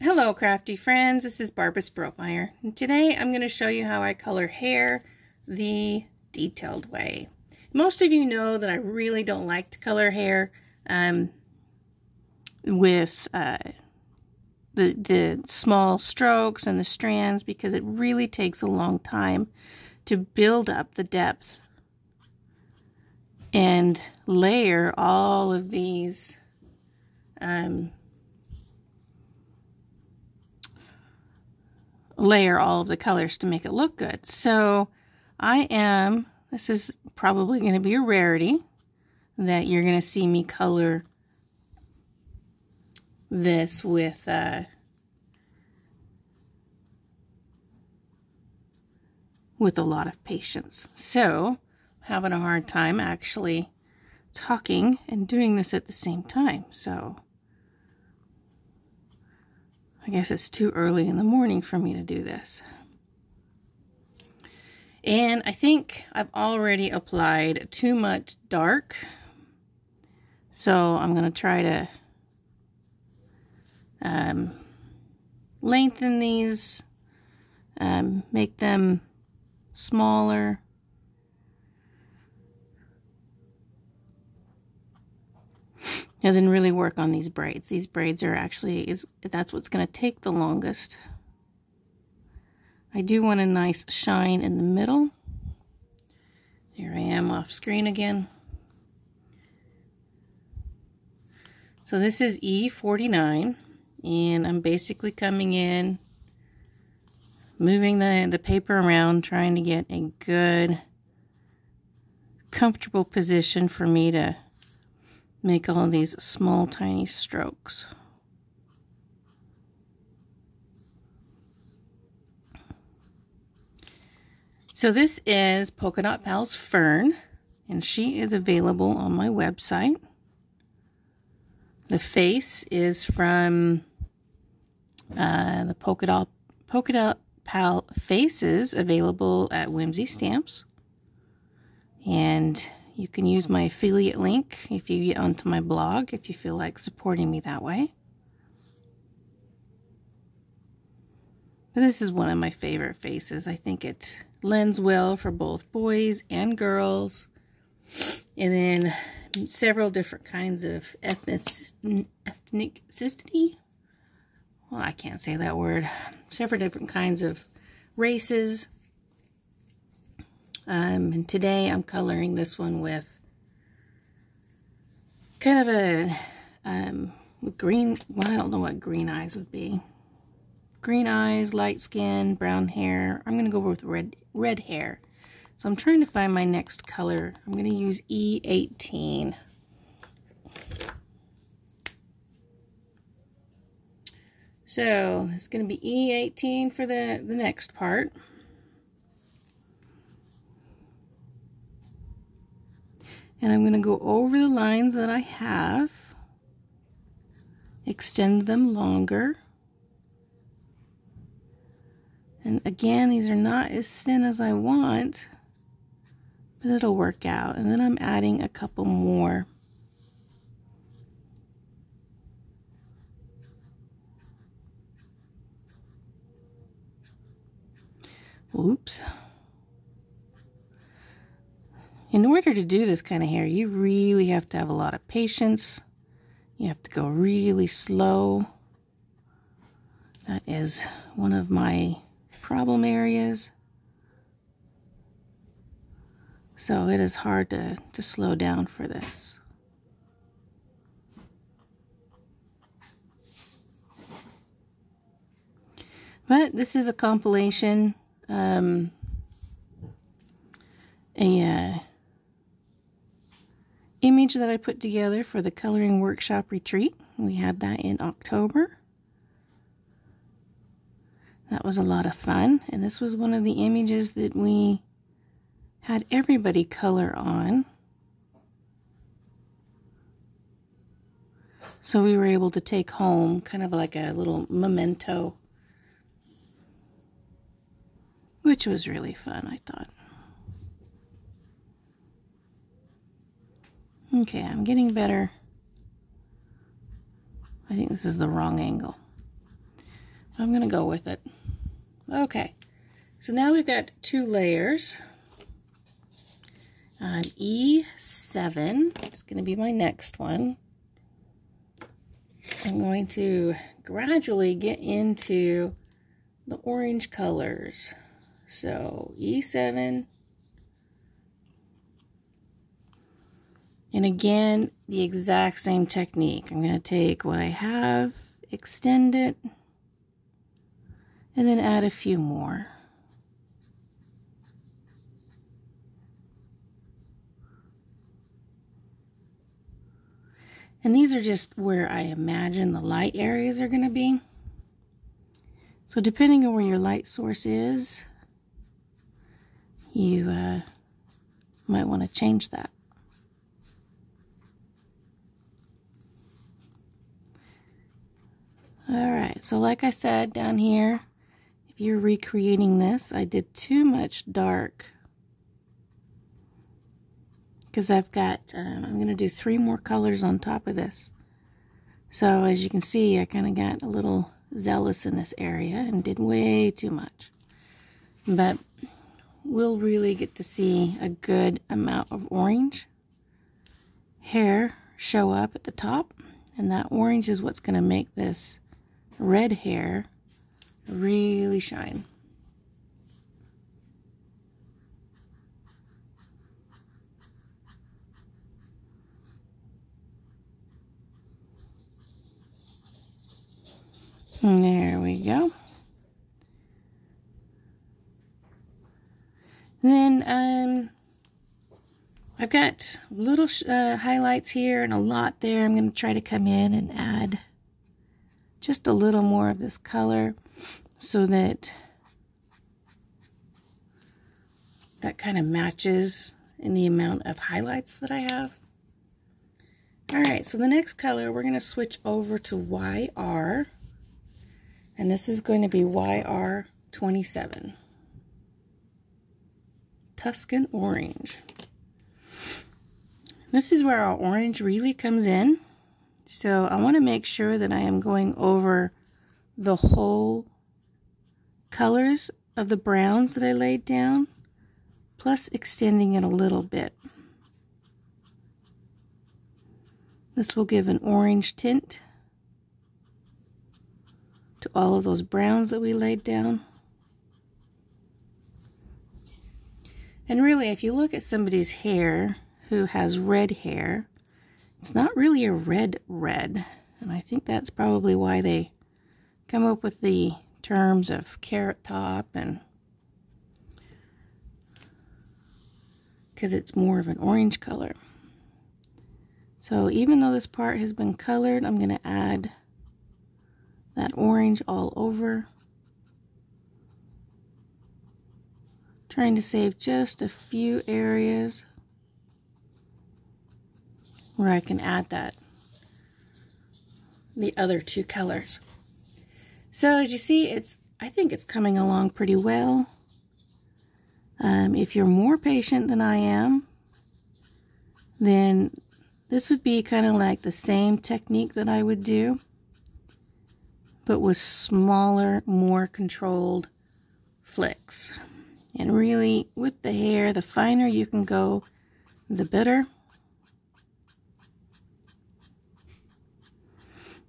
Hello crafty friends, this is Barbara Sproatmeyer, and today I'm going to show you how I color hair the detailed way. Most of you know that I really don't like to color hair with the small strokes and the strands because it really takes a long time to build up the depth and layer all of these layer all of the colors to make it look good. So this is probably going to be a rarity that you're going to see me color this with a lot of patience. So I'm having a hard time actually talking and doing this at the same time. So I guess it's too early in the morning for me to do this. And I think I've already applied too much dark. So I'm going to try to lengthen these, make them smaller. And then really work on these braids. These braids are actually, that's what's going to take the longest. I do want a nice shine in the middle. Here I am off screen again. So this is E49, and I'm basically coming in, moving the paper around, trying to get a good, comfortable position for me to make all these small, tiny strokes. So this is Polka Dot Pal's Fern, and she is available on my website. The face is from the Polka Dot Pal Faces, available at Whimsy Stamps. And you can use my affiliate link if you get onto my blog, if you feel like supporting me that way. But this is one of my favorite faces. I think it lends well for both boys and girls. And then several different kinds of ethnicity. Well, I can't say that word. Several different kinds of races. And today I'm coloring this one with kind of a green, well, I don't know what green eyes would be. Green eyes, light skin, brown hair. I'm going to go with red hair. So I'm trying to find my next color. I'm going to use E18. So it's going to be E18 for the next part. And I'm going to go over the lines that I have, extend them longer. And again, these are not as thin as I want, but it'll work out. And then I'm adding a couple more. Oops. In order to do this kind of hair, you really have to have a lot of patience. You have to go really slow. That is one of my problem areas. So it is hard to slow down for this. But this is a compilation, image that I put together for the coloring workshop retreat. We had that in October. That was a lot of fun, and this was one of the images that we had everybody color on. So we were able to take home kind of like a little memento, which was really fun, I thought. Okay, I'm getting better. I think this is the wrong angle. I'm gonna go with it. Okay, so now we've got 2 layers. E7 is gonna be my next one. I'm going to gradually get into the orange colors. So E7. And again, the exact same technique. I'm going to take what I have, extend it, and then add a few more. And these are just where I imagine the light areas are going to be. So depending on where your light source is, you might want to change that. Alright, so like I said down here, if you're recreating this, I did too much dark. Because I've got, I'm going to do 3 more colors on top of this. So as you can see, I kind of got a little zealous in this area and did way too much. But we'll really get to see a good amount of orange hair show up at the top. And that orange is what's going to make this red hair really shine. And there we go. Then I've got little highlights here and a lot there. I'm going to try to come in and add just a little more of this color so that that kind of matches in the amount of highlights that I have. Alright, so the next color we're going to switch over to YR, and this is going to be YR 27. Tuscan Orange. This is where our orange really comes in. So I want to make sure that I am going over the whole colors of the browns that I laid down, plus extending it a little bit. This will give an orange tint to all of those browns that we laid down. And really, if you look at somebody's hair who has red hair, it's not really a red, and I think that's probably why they come up with the terms of carrot top, and because it's more of an orange color. So even though this part has been colored, I'm going to add that orange all over, trying to save just a few areas where I can add the other 2 colors. So as you see, I think it's coming along pretty well. If you're more patient than I am, then this would be kind of like the same technique that I would do, but with smaller, more controlled flicks. And really, with the hair, the finer you can go, the better.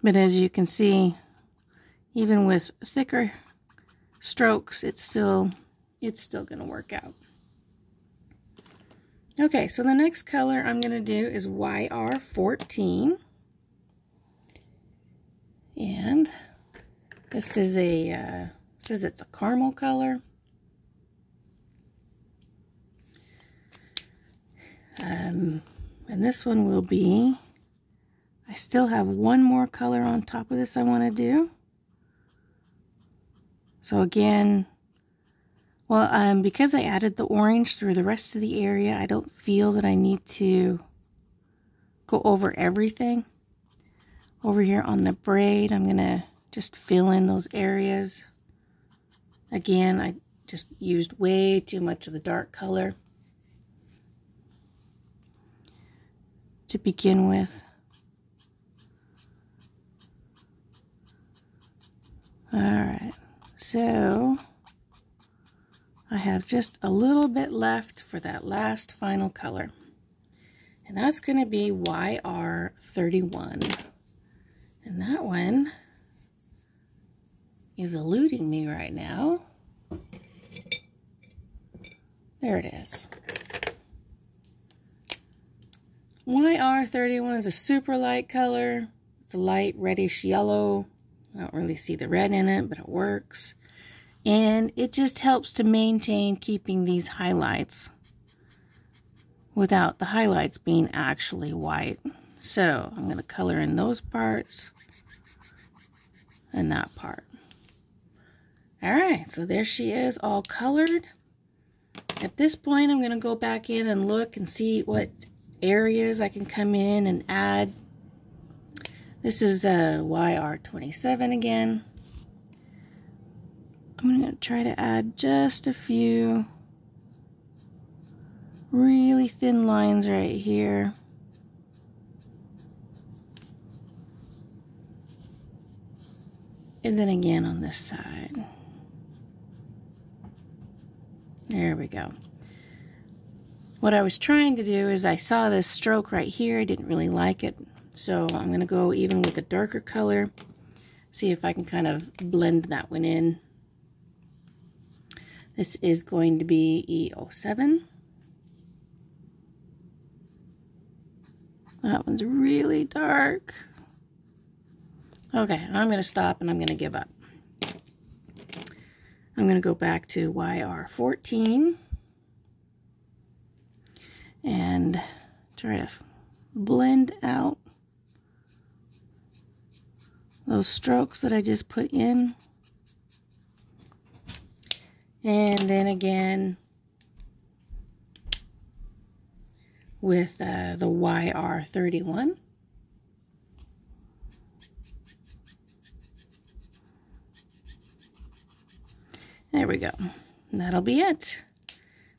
But as you can see, even with thicker strokes, it's still going to work out. Okay, so the next color I'm going to do is YR14. And this is says it's a caramel color. And this one will be, I still have one more color on top of this I want to do. So again, well, because I added the orange through the rest of the area, I don't feel that I need to go over everything. Over here on the braid, I'm going to just fill in those areas. Again, I just used way too much of the dark color to begin with. Alright. So I have just a little bit left for that last final color. And that's going to be YR31. And that one is eluding me right now. There it is. YR31 is a super light color. It's a light reddish yellow. I don't really see the red in it, but it works. And it just helps to maintain keeping these highlights without the highlights being actually white. So I'm going to color in those parts and that part. Alright, so there she is, all colored. At this point, I'm going to go back in and look and see what areas I can come in and add. This is YR27 again. I'm going to try to add just a few really thin lines right here. And then again on this side. There we go. What I was trying to do is I saw this stroke right here. I didn't really like it. So I'm going to go even with a darker color. See if I can kind of blend that one in. This is going to be E07. That one's really dark. Okay, I'm going to stop and I'm going to give up. I'm going to go back to YR14 and try to blend out those strokes that I just put in. And then again with the YR31. There we go. That'll be it.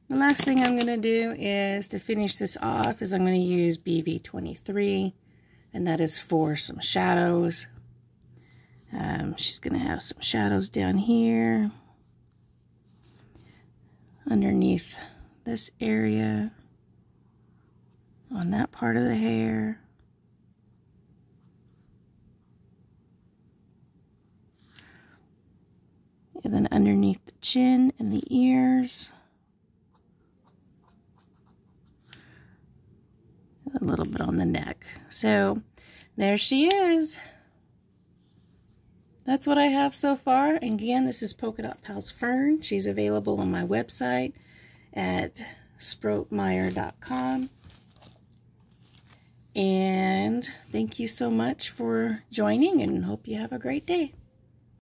The last thing I'm going to do is to finish this off is I'm going to use BV23, and that is for some shadows. She's going to have some shadows down here underneath this area on that part of the hair. And then underneath the chin and the ears. A little bit on the neck. So there she is. That's what I have so far. And again, this is Polka Dot Pals Fern. She's available on my website at Sproatmeyer.com. And thank you so much for joining, and hope you have a great day.